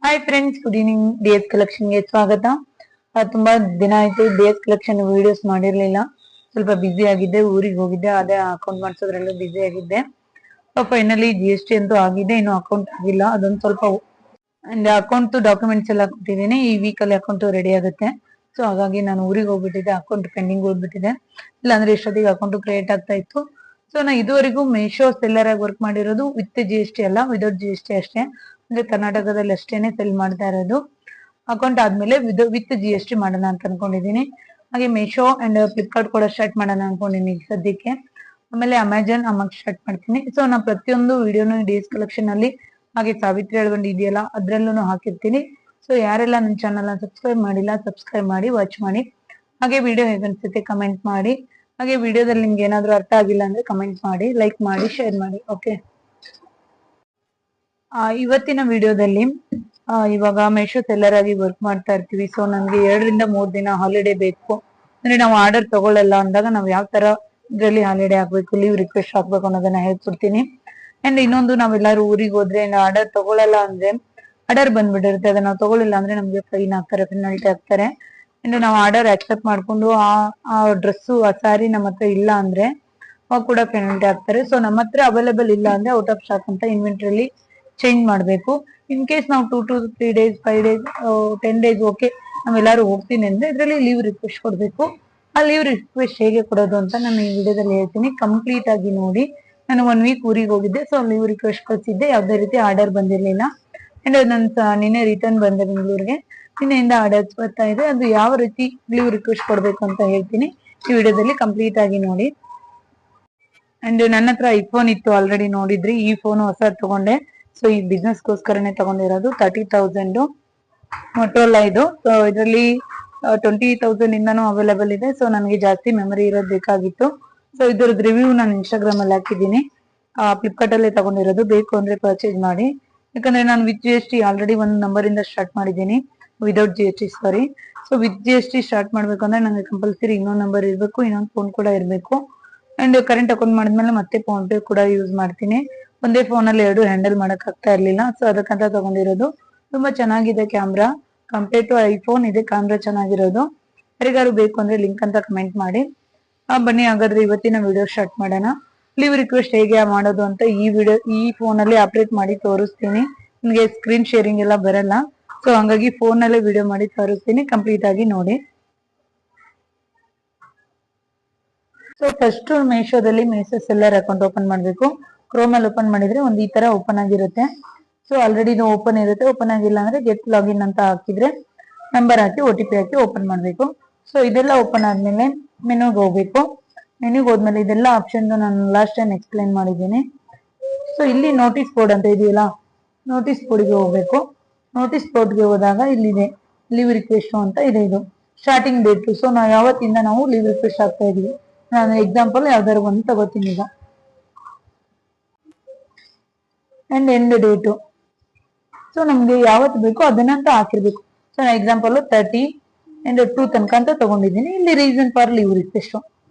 Hi friends, good evening. DS collection ಗೆ ಸ್ವಾಗತ. ತುಂಬಾ ದಿನ ಆಯ್ತು DS ಕಲೆಕ್ಷನ್ ವಿಡಿಯೋಸ್ ಮಾಡಿರ್ಲಿಲ್ಲ. ಸ್ವಲ್ಪ ಬಿಸಿ ಆಗಿದ್ದೆ, ಊರಿಗೆ ಹೋಗಿದ್ದೆ, ಅದೇ ಅಕೌಂಟ್ ಮಾಡಿಸೋದ್ರಲ್ಲೂ ಬಿಸಿ ಆಗಿದ್ದೆ. ಫೈನಲಿ GST ಅಂತೂ ಆಗಿದೆ, ಇನ್ನು ಅಕೌಂಟ್ ಆಗಿಲ್ಲ. ಅದೊಂದು ಸ್ವಲ್ಪ ಅಕೌಂಟ್ ಡಾಕ್ಯುಮೆಂಟ್ಸ್ ಎಲ್ಲ ಕೊಟ್ಟಿದ್ದೀನಿ. ಈ ವೀಕ್ ಅಲ್ಲಿ ಅಕೌಂಟ್ ರೆಡಿ ಆಗುತ್ತೆ. ಸೊ ಹಾಗಾಗಿ ನಾನು ಊರಿಗೆ ಹೋಗ್ಬಿಟ್ಟಿದ್ದೆ, ಅಕೌಂಟ್ ಪೆಂಡಿಂಗ್ ಹೋಗ್ಬಿಟ್ಟಿದೆ. ಇಲ್ಲಾಂದ್ರೆ ಇಷ್ಟೊತ್ತಿಗೆ ಅಕೌಂಟ್ ಕ್ರಿಯೇಟ್ ಆಗ್ತಾ ಇತ್ತು. ಸೊ ನಾ ಇದುವರೆಗೂ ಮೇಶೋ ಸೆಲ್ಲರ್ ಆಗಿ ವರ್ಕ್ ಮಾಡಿರೋದು ವಿತ್ GST ಅಲ್ಲ, ವಿದೌಟ್ GST ಅಷ್ಟೇ. ಅಂದ್ರೆ ಕರ್ನಾಟಕದಲ್ಲಿ ಅಷ್ಟೇನೆ ಸೆಲ್ ಮಾಡ್ತಾ ಇರೋದು. ಅಕೌಂಟ್ ಆದ್ಮೇಲೆ ವಿತ್ GST ಮಾಡೋಣ ಅಂತ ಅನ್ಕೊಂಡಿದೀನಿ. ಹಾಗೆ ಮೇಶೋ ಅಂಡ್ ಫ್ಲಿಪ್ಕಾರ್ಟ್ ಕೂಡ ಸ್ಟಾರ್ಟ್ ಮಾಡೋಣ ಅನ್ಕೊಂಡಿನಿ ಸದ್ಯಕ್ಕೆ. ಆಮೇಲೆ ಅಮೆಜಾನ್ ಅಮ್ಮಕ್ ಸ್ಟಾರ್ಟ್ ಮಾಡ್ತೀನಿ. ಸೊ ನಾ ಪ್ರತಿಯೊಂದು ವಿಡಿಯೋನು DS ಕಲೆಕ್ಷನ್ ಅಲ್ಲಿ ಹಾಗೆ ಸಾವಿತ್ರಿ ಅಳವಂಡಿ ಇದೆಯಲ್ಲ ಅದ್ರಲ್ಲೂ ಹಾಕಿರ್ತೀನಿ. ಸೊ ಯಾರೆಲ್ಲ ನನ್ನ ಚಾನಲ್ ಸಬ್ಸ್ಕ್ರೈಬ್ ಮಾಡಿಲ್ಲ, ಸಬ್ಸ್ಕ್ರೈಬ್ ಮಾಡಿ ವಾಚ್ ಮಾಡಿ. ಹಾಗೆ ವಿಡಿಯೋ ಹೇಗನ್ಸುತ್ತೆ ಕಮೆಂಟ್ ಮಾಡಿ. ಹಾಗೆ ವಿಡಿಯೋದಲ್ಲಿ ನಿಮ್ಗೆ ಏನಾದ್ರೂ ಅರ್ಥ ಆಗಿಲ್ಲ ಅಂದ್ರೆ ಕಮೆಂಟ್ ಮಾಡಿ, ಲೈಕ್ ಮಾಡಿ, ಶೇರ್ ಮಾಡಿ. ಓಕೆ, ಇವತ್ತಿನ ವಿಡಿಯೋದಲ್ಲಿ ಇವಾಗ ಮೇಶೋ ಸೆಲ್ಲರ್ ಆಗಿ ವರ್ಕ್ ಮಾಡ್ತಾ ಇರ್ತೀವಿ. ಸೊ ನಮ್ಗೆ 2-3 ದಿನ ಹಾಲಿಡೇ ಬೇಕು. ಅಂದ್ರೆ ನಾವು ಆರ್ಡರ್ ತಗೊಳ್ಳಲ್ಲ ಅಂದಾಗ ನಾವು ಯಾವ ತರ ಇದ್ರಲ್ಲಿ ಹಾಲಿಡೇ ಆಗ್ಬೇಕು, ಲೀವ್ ರಿಕ್ವೆಸ್ಟ್ ಹಾಕ್ಬೇಕು ಅನ್ನೋದನ್ನ ಹೇಳ್ಕೊಡ್ತೀನಿ. ಅಂಡ್ ಇನ್ನೊಂದು, ನಾವೆಲ್ಲಾರು ಊರಿಗೆ ಹೋದ್ರೆ ಆರ್ಡರ್ ತಗೊಳ್ಳಲ್ಲ ಅಂದ್ರೆ ಆರ್ಡರ್ ಬಂದ್ಬಿಟ್ಟಿರುತ್ತೆ. ಅದನ್ನ ನಾವು ತಗೊಳ್ಳಿಲ್ಲ ಅಂದ್ರೆ ನಮ್ಗೆ ಫೈನ್ ಹಾಕ್ತಾರೆ, ಪೆನಾಲ್ಟಿ ಹಾಕ್ತಾರೆ. ಅಂಡ್ ನಾವು ಆರ್ಡರ್ ಆಕ್ಸೆಪ್ಟ್ ಮಾಡ್ಕೊಂಡು ಆ ಡ್ರೆಸ್ಸು, ಆ ಸ್ಯಾರಿ ನಮ್ಮ ಹತ್ರ ಇಲ್ಲ ಅಂದ್ರೆ ಅವಾಗ ಕೂಡ ಪೆನಾಲ್ಟಿ ಹಾಕ್ತಾರೆ. ಸೊ ನಮ್ಮ ಹತ್ರ ಅವೈಲೇಬಲ್ ಇಲ್ಲ ಅಂದ್ರೆ ಔಟ್ ಆಫ್ ಸ್ಟಾಕ್ ಅಂತ ಇನ್ವೆಂಟ್ರಿಲಿ ಚೇಂಜ್ ಮಾಡಬೇಕು. ಇನ್ ಕೇಸ್ ನಾವು 2 to 3 days, 5 days, 10 days okay ನಾವೆಲ್ಲರೂ ಹೋಗ್ತೀನಿ ಅಂದ್ರೆ ಇದರಲ್ಲಿ ಲೀವ್ ರಿಕ್ವೆಸ್ಟ್ ಕೊಡ್ಬೇಕು. ಆ ಲೀವ್ ರಿಕ್ವೆಸ್ಟ್ ಹೇಗೆ ಕೊಡೋದು ಅಂತ ನಾನು ಈ ವಿಡಿಯೋದಲ್ಲಿ ಹೇಳ್ತೀನಿ. ಕಂಪ್ಲೀಟ್ ಆಗಿ ನೋಡಿ. ನಾನು 1 week ಊರಿಗೆ ಹೋಗಿದ್ದೆ. ಸೊ ಲೀವ್ ರಿಕ್ವೆಸ್ಟ್ ಕಳಿಸಿದ್ದೆ, ಯಾವುದೇ ರೀತಿ ಆರ್ಡರ್ ಬಂದಿರಲಿಲ್ಲ. ಅಂಡ್ ನಿನ್ನೆ ರಿಟರ್ನ್ ಬಂದೆ ಬೆಂಗಳೂರಿಗೆ. ನಿನ್ನೆಯಿಂದ ಆರ್ಡರ್ಸ್ ಬರ್ತಾ ಇದೆ. ಅದು ಯಾವ ರೀತಿ ಲೀವ್ ರಿಕ್ವೆಸ್ಟ್ ಕೊಡ್ಬೇಕು ಅಂತ ಹೇಳ್ತೀನಿ. ಈ ವಿಡಿಯೋದಲ್ಲಿ ಕಂಪ್ಲೀಟ್ ಆಗಿ ನೋಡಿ. ಅಂಡ್ ನನ್ನ ಹತ್ರ ಐಫೋನ್ ಇತ್ತು, ಆಲ್ರೆಡಿ ನೋಡಿದ್ರಿ. ಈ ಫೋನ್ ಹೊಸ ತಗೊಂಡೆ. ಸೊ ಈ ಬಿಸ್ನೆಸ್ ಗೋಸ್ಕರನೇ ತಗೊಂಡಿರೋದು. 30,000 ಮೊಟೋರೋಲಾ ಇದು. ಸೊ ಇದರಲ್ಲಿ 20,000 ಇಂದಾನು ಅವೈಲೇಬಲ್ ಇದೆ. ಸೊ ನನಗೆ ಜಾಸ್ತಿ ಮೆಮರಿ ಇರೋದು ಬೇಕಾಗಿತ್ತು. ಸೊ ಇದ್ರದ್ದು ರಿವ್ಯೂ ನಾನು ಇನ್ಸ್ಟಾಗ್ರಾಮ್ ಅಲ್ಲಿ ಹಾಕಿದ್ದೀನಿ. ಫ್ಲಿಪ್ಕಾರ್ಟ್ ಅಲ್ಲೇ ತಗೊಂಡಿರೋದು. ಬೇಕು ಅಂದ್ರೆ ಪರ್ಚೇಸ್ ಮಾಡಿ. ಯಾಕಂದ್ರೆ ನಾನು ವಿತ್ GST ಆಲ್ರೆಡಿ ಒಂದು ನಂಬರ್ ಇಂದ ಸ್ಟಾರ್ಟ್ ಮಾಡಿದ್ದೀನಿ, without GST sorry. So with GST start ಮಾಡ್ಬೇಕು ಅಂದ್ರೆ ನನಗೆ ಕಂಪಲ್ಸರಿ ಇನ್ನೊಂದು ನಂಬರ್ ಇರಬೇಕು, ಇನ್ನೊಂದು ಫೋನ್ ಕೂಡ ಇರಬೇಕು. ಅಂಡ್ ಕರೆಂಟ್ ಅಕೌಂಟ್ ಮಾಡಿದ್ಮೇಲೆ ಮತ್ತೆ ಫೋನ್ ಪೇ ಕೂಡ ಯೂಸ್ ಮಾಡ್ತೀನಿ. ಒಂದೇ ಫೋನ್ ಅಲ್ಲಿ 2 ಹ್ಯಾಂಡಲ್ ಮಾಡಕ್ ಆಗ್ತಾ ಇರ್ಲಿಲ್ಲ. ಸೊ ಅದಕ್ಕಂತ ತಗೊಂಡಿರೋದು. ತುಂಬಾ ಚೆನ್ನಾಗಿದೆ ಕ್ಯಾಮ್ರಾ, ಕಂಪೇರ್ ಟು ಐಫೋನ್ ಇದೆ ಕ್ಯಾಮ್ರಾ ಚೆನ್ನಾಗಿರೋದು. ಯಾರಿಗಾರು ಬೇಕು ಅಂದ್ರೆ ಲಿಂಕ್ ಅಂತ ಕಮೆಂಟ್ ಮಾಡಿ. ಬನ್ನಿ ಹಾಗಾದ್ರೆ ಇವತ್ತಿನ ವಿಡಿಯೋ ಸ್ಟಾರ್ಟ್ ಮಾಡೋಣ. ಲೀವ್ ರಿಕ್ವೆಸ್ಟ್ ಹೇಗೆ ಮಾಡೋದು ಅಂತ ಈ ಫೋನ್ ಅಲ್ಲಿ ಆಪರೇಟ್ ಮಾಡಿ ತೋರಿಸ್ತೀನಿ. ನಿಮಗೆ ಸ್ಕ್ರೀನ್ ಶೇರಿಂಗ್ ಎಲ್ಲ ಬರಲ್ಲ. ಸೊ ಹಂಗಾಗಿ ಫೋನ್ ನಲ್ಲೇ ವಿಡಿಯೋ ಮಾಡಿ ತೋರಿಸ್ತೀನಿ. ಕಂಪ್ಲೀಟ್ ಆಗಿ ನೋಡಿ. ಸೊ ಫಸ್ಟ್ ಮೇಶೋದಲ್ಲಿ ಮೇಶೋ ಸೆಲ್ಲರ್ ಅಕೌಂಟ್ ಓಪನ್ ಮಾಡಬೇಕು. ಕ್ರೋಮ್ ಅಲ್ಲಿ ಓಪನ್ ಮಾಡಿದ್ರೆ ಒಂದು ಈ ತರ ಓಪನ್ ಆಗಿರುತ್ತೆ. ಸೊ ಆಲ್ರೆಡಿ ಓಪನ್ ಇರುತ್ತೆ. ಓಪನ್ ಆಗಿಲ್ಲ ಅಂದ್ರೆ ಗೆಟ್ ಲಾಗಿನ್ ಅಂತ ಹಾಕಿದ್ರೆ ನಂಬರ್ ಹಾಕಿ OTP ಹಾಕಿ ಓಪನ್ ಮಾಡಬೇಕು. ಸೊ ಇದೆಲ್ಲ ಓಪನ್ ಆದ್ಮೇಲೆ ಮೆನುಗೆ ಹೋಗ್ಬೇಕು. ಮೆನುಗೆ ಹೋದ್ಮೇಲೆ ಇದೆಲ್ಲ ಆಪ್ಷನ್ ನಾನು ಲಾಸ್ಟ್ ಟೈಮ್ ಎಕ್ಸ್ಪ್ಲೈನ್ ಮಾಡಿದ್ದೀನಿ. ಸೊ ಇಲ್ಲಿ ನೋಟಿಸ್ ಬೋರ್ಡ್ ಅಂತ ಇದೆಯಲ್ಲ, ನೋಟಿಸ್ ಬೋರ್ಡ್ಗೆ ಹೋಗ್ಬೇಕು. ನೋಟಿಸ್ ಬೋರ್ಡ್ಗೆ ಹೋದಾಗ ಇಲ್ಲಿದೆ ಲೀವ್ ರಿಕ್ವೆಸ್ಟ್ ಅಂತ ಇದೆ. ಇದು ಸ್ಟಾರ್ಟಿಂಗ್ ಡೇಟ್. ಸೊ ನಾವು ಯಾವತ್ತಿಂದ ನಾವು ಲೀವ್ ರಿಕ್ವೆಸ್ಟ್ ಆಗ್ತಾ ಇದೀವಿ. ನಾನು ಎಕ್ಸಾಂಪಲ್ ಯಾವ್ದಾದ್ರು ಒಂದು ತಗೋತೀನಿ ಈಗ. And end date. ಸೊ ನಮ್ಗೆ ಯಾವತ್ತು ಬೇಕೋ ಅದನ್ನಂತ ಹಾಕಿರ್ಬೇಕು. ಸೊ ನಾನು ಎಕ್ಸಾಂಪಲ್ 30 and 2 ತನಕ ಅಂತ ತಗೊಂಡಿದ್ದೀನಿ. ಇಲ್ಲಿ reason for leave request.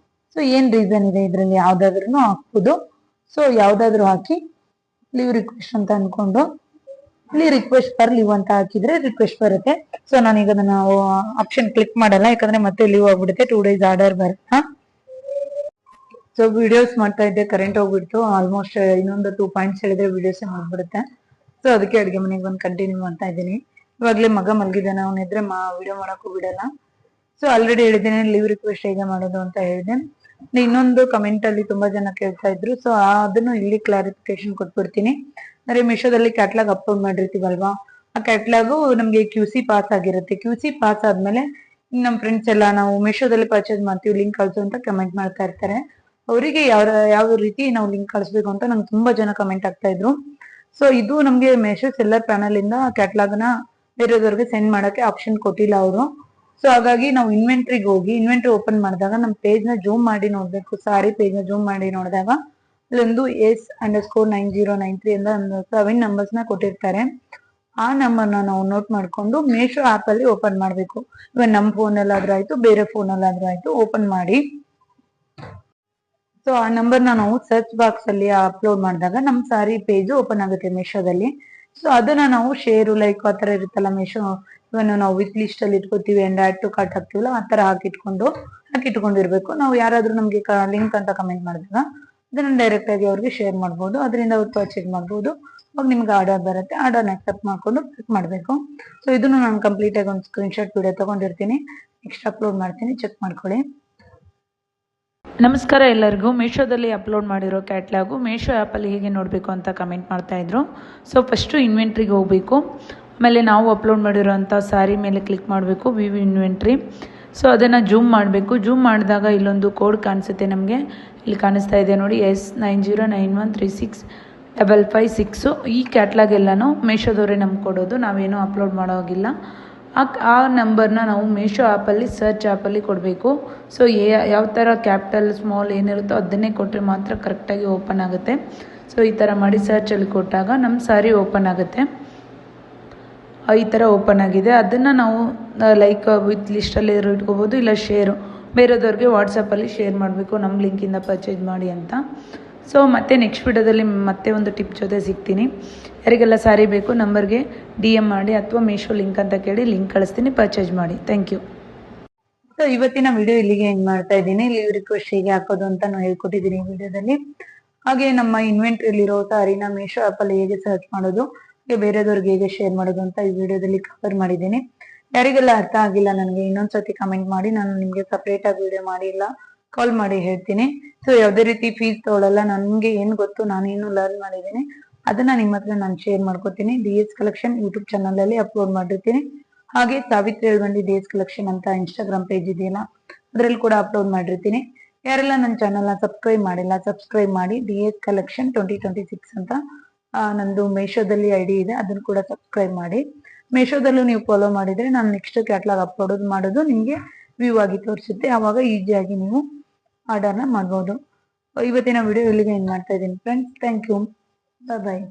So ಏನ್ ರೀಸನ್ ಇದೆ ಇದರಲ್ಲಿ, ಯಾವ್ದಾದ್ರು ಹಾಕ್ಬೋದು. ಸೊ ಯಾವ್ದಾದ್ರು ಹಾಕಿ ಲೀವ್ ರಿಕ್ವೆಸ್ಟ್ ಅಂತ ಅನ್ಕೊಂಡು ಇಲ್ಲಿ ರಿಕ್ವೆಸ್ಟ್ ಫಾರ್ ಲೀವ್ ಅಂತ ಹಾಕಿದ್ರೆ ರಿಕ್ವೆಸ್ಟ್ ಬರುತ್ತೆ. ಸೊ ನಾನೀಗ ಅದನ್ನ ಆಪ್ಷನ್ ಕ್ಲಿಕ್ ಮಾಡಲ್ಲ, ಯಾಕಂದ್ರೆ ಮತ್ತೆ ಲೀವ್ ಆಗ್ಬಿಡುತ್ತೆ. 2 days ಆರ್ಡರ್ ಬರುತ್ತಾ. ಸೊ ವಿಡಿಯೋಸ್ ಮಾಡ್ತಾ ಇದ್ದೆ, ಕರೆಂಟ್ ಹೋಗ್ಬಿಡ್ತು. ಆಲ್ಮೋಸ್ಟ್ ಇನ್ನೊಂದು 2 ಪಾಯಿಂಟ್ಸ್ ಹೇಳಿದ್ರೆ ವಿಡಿಯೋಸ್ ಮಾಡ್ಬಿಡುತ್ತೆ. ಸೊ ಅದಕ್ಕೆ ಅಡುಗೆ ಮನೆಗೆ ಬಂದು ಕಂಟಿನ್ಯೂ ಮಾಡ್ತಾ ಇದ್ದೀನಿ. ಇವಾಗಲೇ ಮಗ ಮಲಗಿದ್ದಾನೆ, ಅವನ ಇದ್ರೆ ವಿಡಿಯೋ ಮಾಡಕ್ಕೂ ಬಿಡಲ್ಲ. ಸೊ ಆಲ್ರೆಡಿ ಹೇಳಿದ್ದೇನೆ ಲೀವ್ ರಿಕ್ವೆಸ್ಟ್ ಹೇಗೆ ಮಾಡೋದು ಅಂತ ಹೇಳಿದೆ. ಇನ್ನೊಂದು ಕಮೆಂಟ್ ಅಲ್ಲಿ ತುಂಬಾ ಜನ ಕೇಳ್ತಾ ಇದ್ರು. ಸೊ ಅದನ್ನು ಇಲ್ಲಿ ಕ್ಲಾರಿಫಿಕೇಶನ್ ಕೊಟ್ಬಿಡ್ತೀನಿ. ಅಂದ್ರೆ ಮಿಶೋದಲ್ಲಿ ಕ್ಯಾಟ್ಲಾಗ್ ಅಪ್ಲೋಡ್ ಮಾಡಿರ್ತೀವಲ್ವಾ, ಆ ಕ್ಯಾಟ್ಲಾಗು ನಮ್ಗೆ QC ಪಾಸ್ ಆಗಿರುತ್ತೆ. QC ಪಾಸ್ ಆದ್ಮೇಲೆ ನಮ್ಮ ಫ್ರೆಂಡ್ಸ್ ಎಲ್ಲ ನಾವು ಮಿಶೋದಲ್ಲಿ ಪರ್ಚೇಸ್ ಮಾಡ್ತೀವಿ, ಲಿಂಕ್ ಕಳ್ಸು ಅಂತ ಕಮೆಂಟ್ ಮಾಡ್ತಾ ಇರ್ತಾರೆ. ಅವರಿಗೆ ಯಾವ ರೀತಿ ನಾವು ಲಿಂಕ್ ಕಳಿಸ್ಬೇಕು ಅಂತ ನಂಗೆ ತುಂಬಾ ಜನ ಕಮೆಂಟ್ ಆಗ್ತಾ ಇದ್ರು. ಸೊ ಇದು ನಮ್ಗೆ ಮೇಶೋ ಸೆಲ್ಲರ್ ಪ್ಯಾನಲ್ ಇಂದ ಕ್ಯಾಟ್ಲಾಗ್ ನ ಬೇರೆಯವ್ರಿಗೆ ಸೆಂಡ್ ಮಾಡಕ್ಕೆ ಆಪ್ಷನ್ ಕೊಟ್ಟಿಲ್ಲ ಅವರು. ಸೊ ಹಾಗಾಗಿ ನಾವು ಇನ್ವೆಂಟ್ರಿಗೆ ಹೋಗಿ ಇನ್ವೆಂಟ್ರಿ ಓಪನ್ ಮಾಡಿದಾಗ ನಮ್ಮ ಪೇಜ್ ನ ಜೂಮ್ ಮಾಡಿ ನೋಡ್ಬೇಕು. ಸಾರಿ ಪೇಜ್ ನ ಜೂಮ್ ಮಾಡಿ ನೋಡಿದಾಗ ಅಲ್ಲೊಂದು S_9093 ಅಂತ ಒಂದು 7 ನಂಬರ್ಸ್ ನ ಕೊಟ್ಟಿರ್ತಾರೆ. ಆ ನಂಬರ್ ನಾವು ನೋಟ್ ಮಾಡ್ಕೊಂಡು ಮೇಶೋ ಆಪ್ ಅಲ್ಲಿ ಓಪನ್ ಮಾಡ್ಬೇಕು. ಇವಾಗ ನಮ್ಮ ಫೋನ್ ಅಲ್ಲಾದ್ರೂ ಆಯ್ತು, ಬೇರೆ ಫೋನ್ ಅಲ್ಲಾದ್ರೂ ಆಯ್ತು, ಓಪನ್ ಮಾಡಿ. ಸೊ ಆ ನಂಬರ್ ನಾವು ಸರ್ಚ್ ಬಾಕ್ಸ್ ಅಲ್ಲಿ ಅಪ್ಲೋಡ್ ಮಾಡಿದಾಗ ನಮ್ ಸಾರಿ ಪೇಜ್ ಓಪನ್ ಆಗುತ್ತೆ ಮೇಶೋದಲ್ಲಿ. ಸೊ ಅದನ್ನ ನಾವು ಶೇರು ಲೈಕ್ ಆ ತರ ಇರುತ್ತಲ್ಲ ಮೆಶೋ, ಇವನ್ನ ನಾವು ವಿತ್ ಲಿಸ್ಟ್ ಅಲ್ಲಿ ಇಟ್ಕೋತೀವಿ ಅಂಡ್ ಆಡ್ ಟು ಕಾರ್ಟ್ ಹಾಕ್ತಿವಲ್ಲ ಆ ತರ ಹಾಕಿಟ್ಕೊಂಡಿರ್ಬೇಕು. ನಾವು ಯಾರಾದ್ರೂ ನಮ್ಗೆ ಲಿಂಕ್ ಅಂತ ಕಮೆಂಟ್ ಮಾಡಿದಾಗ ಅದನ್ನ ಡೈರೆಕ್ಟ್ ಆಗಿ ಅವ್ರಿಗೆ ಶೇರ್ ಮಾಡ್ಬೋದು, ಅದರಿಂದ ಅವ್ರು ಪರ್ಚೇಸ್ ಮಾಡ್ಬೋದು. ಅವಾಗ ನಿಮ್ಗೆ ಆರ್ಡರ್ ಬರುತ್ತೆ, ಆರ್ಡರ್ನ ಅಕ್ಸೆಪ್ಟ್ ಮಾಡ್ಕೊಂಡು ಕ್ಲಿಕ್ ಮಾಡಬೇಕು. ಸೊ ಇದನ್ನು ನಾನು ಕಂಪ್ಲೀಟ್ ಆಗಿ ಒಂದು ಸ್ಕ್ರೀನ್ ಶಾಟ್ ವಿಡಿಯೋ ತಗೊಂಡಿರ್ತೀನಿ, ನೆಕ್ಸ್ಟ್ ಅಪ್ಲೋಡ್ ಮಾಡ್ತೀನಿ, ಚೆಕ್ ಮಾಡ್ಕೊಳ್ಳಿ. ನಮಸ್ಕಾರ ಎಲ್ಲರಿಗೂ. ಮೀಶೋದಲ್ಲಿ ಅಪ್ಲೋಡ್ ಮಾಡಿರೋ ಕ್ಯಾಟ್ಲಾಗು ಮೀಶೋ ಆ್ಯಪಲ್ಲಿ ಹೇಗೆ ನೋಡಬೇಕು ಅಂತ ಕಮೆಂಟ್ ಮಾಡ್ತಾಯಿದ್ರು. ಸೊ ಫಸ್ಟು ಇನ್ವೆಂಟ್ರಿಗೆ ಹೋಗಬೇಕು, ಆಮೇಲೆ ನಾವು ಅಪ್ಲೋಡ್ ಮಾಡಿರೋಂಥ ಸ್ಯಾರಿ ಮೇಲೆ ಕ್ಲಿಕ್ ಮಾಡಬೇಕು, ವ್ಯೂ ಇನ್ವೆಂಟ್ರಿ. ಸೊ ಅದನ್ನು ಜೂಮ್ ಮಾಡಬೇಕು. ಜೂಮ್ ಮಾಡಿದಾಗ ಇಲ್ಲೊಂದು ಕೋಡ್ ಕಾಣಿಸುತ್ತೆ ನಮಗೆ, ಇಲ್ಲಿ ಕಾಣಿಸ್ತಾ ಇದೆ ನೋಡಿ, S9091365556. ಈ ಕ್ಯಾಟ್ಲಾಗ್ ಎಲ್ಲನೂ ಮೀಶೋದವರೇ ನಮ್ಗೆ ಕೊಡೋದು, ನಾವೇನೂ ಅಪ್ಲೋಡ್ ಮಾಡೋ ಹಾಗಿಲ್ಲ. ಆ ನಂಬರ್ನ ನಾವು ಮೀಶೋ ಆ್ಯಪಲ್ಲಿ ಸರ್ಚ್ ಆ್ಯಪಲ್ಲಿ ಕೊಡಬೇಕು. ಸೊ ಯಾವ ಥರ ಕ್ಯಾಪಿಟಲ್ ಸ್ಮಾಲ್ ಏನಿರುತ್ತೋ ಅದನ್ನೇ ಕೊಟ್ಟರೆ ಮಾತ್ರ ಕರೆಕ್ಟಾಗಿ ಓಪನ್ ಆಗುತ್ತೆ. ಸೊ ಈ ಥರ ಮಾಡಿ ಸರ್ಚಲ್ಲಿ ಕೊಟ್ಟಾಗ ನಮ್ಮ ಸ್ಯಾರಿ ಓಪನ್ ಆಗುತ್ತೆ. ಈ ಥರ ಓಪನ್ ಆಗಿದೆ. ಅದನ್ನು ನಾವು ಲೈಕ್ ವಿತ್ ಲಿಸ್ಟಲ್ಲಿ ಇಟ್ಕೋಬೋದು, ಇಲ್ಲ ಶೇರು ಬೇರೆದವ್ರಿಗೆ ವಾಟ್ಸಪ್ಪಲ್ಲಿ ಶೇರ್ ಮಾಡಬೇಕು, ನಮ್ಮ ಲಿಂಕಿಂದ ಪರ್ಚೇಸ್ ಮಾಡಿ ಅಂತ. ಸೊ ಮತ್ತೆ ನೆಕ್ಸ್ಟ್ ವಿಡಿಯೋದಲ್ಲಿ ಮತ್ತೆ ಒಂದು ಟಿಪ್ ಜೊತೆ ಸಿಗ್ತೀನಿ. ಯಾರಿಗೆಲ್ಲ ಸ್ಯಾರಿ ಬೇಕು ನಂಬರ್ಗೆ DM ಮಾಡಿ ಅಥವಾ ಮೀಶೋ ಲಿಂಕ್ ಅಂತ ಕೇಳಿ ಲಿಂಕ್ ಕಳಿಸ್ತೀನಿ, ಪರ್ಚೇಸ್ ಮಾಡಿ. Thank you. ಸೊ ಇವತ್ತಿನ ವಿಡಿಯೋ ಇಲ್ಲಿಗೆ ಎಂಡ್ ಮಾಡ್ತಾ ಇದ್ದೀನಿ. ಲೀವ್ ರಿಕ್ವೆಸ್ಟ್ ಹೇಗೆ ಹಾಕೋದು ಅಂತ ನಾನು ಹೇಳ್ಕೊಟ್ಟಿದ್ದೀನಿ ಈ ವಿಡಿಯೋದಲ್ಲಿ. ಹಾಗೆ ನಮ್ಮ ಇನ್ವೆಂಟ್ರಿಯಲ್ಲಿರೋ ಸ್ಯಾರಿನ ಮೀಶೋ ಆ್ಯಪಲ್ಲಿ ಹೇಗೆ ಸರ್ಚ್ ಮಾಡೋದು, ಹಾಗೆ ಬೇರೆದವ್ರಿಗೆ ಹೇಗೆ ಶೇರ್ ಮಾಡೋದು ಅಂತ ಈ ವಿಡಿಯೋದಲ್ಲಿ ಕವರ್ ಮಾಡಿದ್ದೀನಿ. ಯಾರಿಗೆಲ್ಲ ಅರ್ಥ ಆಗಿಲ್ಲ ನನಗೆ ಇನ್ನೊಂದ್ಸತಿ ಕಮೆಂಟ್ ಮಾಡಿ, ನಾನು ನಿಮಗೆ ಸಪ್ರೇಟ್ ಆಗಿ ವಿಡಿಯೋ ಮಾಡಿ ಇಲ್ಲ ಕಾಲ್ ಮಾಡಿ ಹೇಳ್ತೀನಿ. ಸೊ ಯಾವುದೇ ರೀತಿ ಫೀಸ್ ತಗೊಳ್ಳಲ್ಲ, ನನಗೆ ಏನು ಗೊತ್ತು, ನಾನೇನು ಲರ್ನ್ ಮಾಡಿದ್ದೀನಿ ಅದನ್ನ ನಿಮ್ಮ ಹತ್ರ ನಾನು ಶೇರ್ ಮಾಡ್ಕೋತೀನಿ. DS ಕಲೆಕ್ಷನ್ ಯೂಟ್ಯೂಬ್ ಚಾನಲ್ ಅಲ್ಲಿ ಅಪ್ಲೋಡ್ ಮಾಡಿರ್ತೀನಿ. ಹಾಗೆ ಸಾವಿತ್ರಿ ಎಳ್ವಂಡಿ DS ಕಲೆಕ್ಷನ್ ಅಂತ ಇನ್ಸ್ಟಾಗ್ರಾಮ್ ಪೇಜ್ ಇದೆಯಲ್ಲ ಅದರಲ್ಲಿ ಕೂಡ ಅಪ್ಲೋಡ್ ಮಾಡಿರ್ತೀನಿ. ಯಾರೆಲ್ಲ ನನ್ನ ಚಾನಲ್ನ ಸಬ್ಸ್ಕ್ರೈಬ್ ಮಾಡಿಲ್ಲ ಸಬ್ಸ್ಕ್ರೈಬ್ ಮಾಡಿ. DS ಕಲೆಕ್ಷನ್ 2026 ಅಂತ ನಂದು ಮೀಶೋದಲ್ಲಿ ID ಇದೆ, ಅದನ್ನು ಕೂಡ ಸಬ್ಸ್ಕ್ರೈಬ್ ಮಾಡಿ. ಮೀಶೋದಲ್ಲೂ ನೀವು ಫಾಲೋ ಮಾಡಿದ್ರೆ ನಾನು ನೆಕ್ಸ್ಟ್ ಕ್ಯಾಟ್ಲಾಗ್ ಅಪ್ಲೋಡ್ ಮಾಡೋದು ನಿಮಗೆ ವ್ಯೂ ಆಗಿ ತೋರಿಸುತ್ತೆ, ಆವಾಗ ಈಸಿಯಾಗಿ ನೀವು ಆರ್ಡರ್ನ ಮಾಡ್ಬೋದು. ಇವತ್ತಿನ ವಿಡಿಯೋ ಇಲ್ಲಿಗೆ ಎಂಡ್ ಮಾಡ್ತಾ ಇದ್ದೀನಿ friends. Thank you. Bye bye.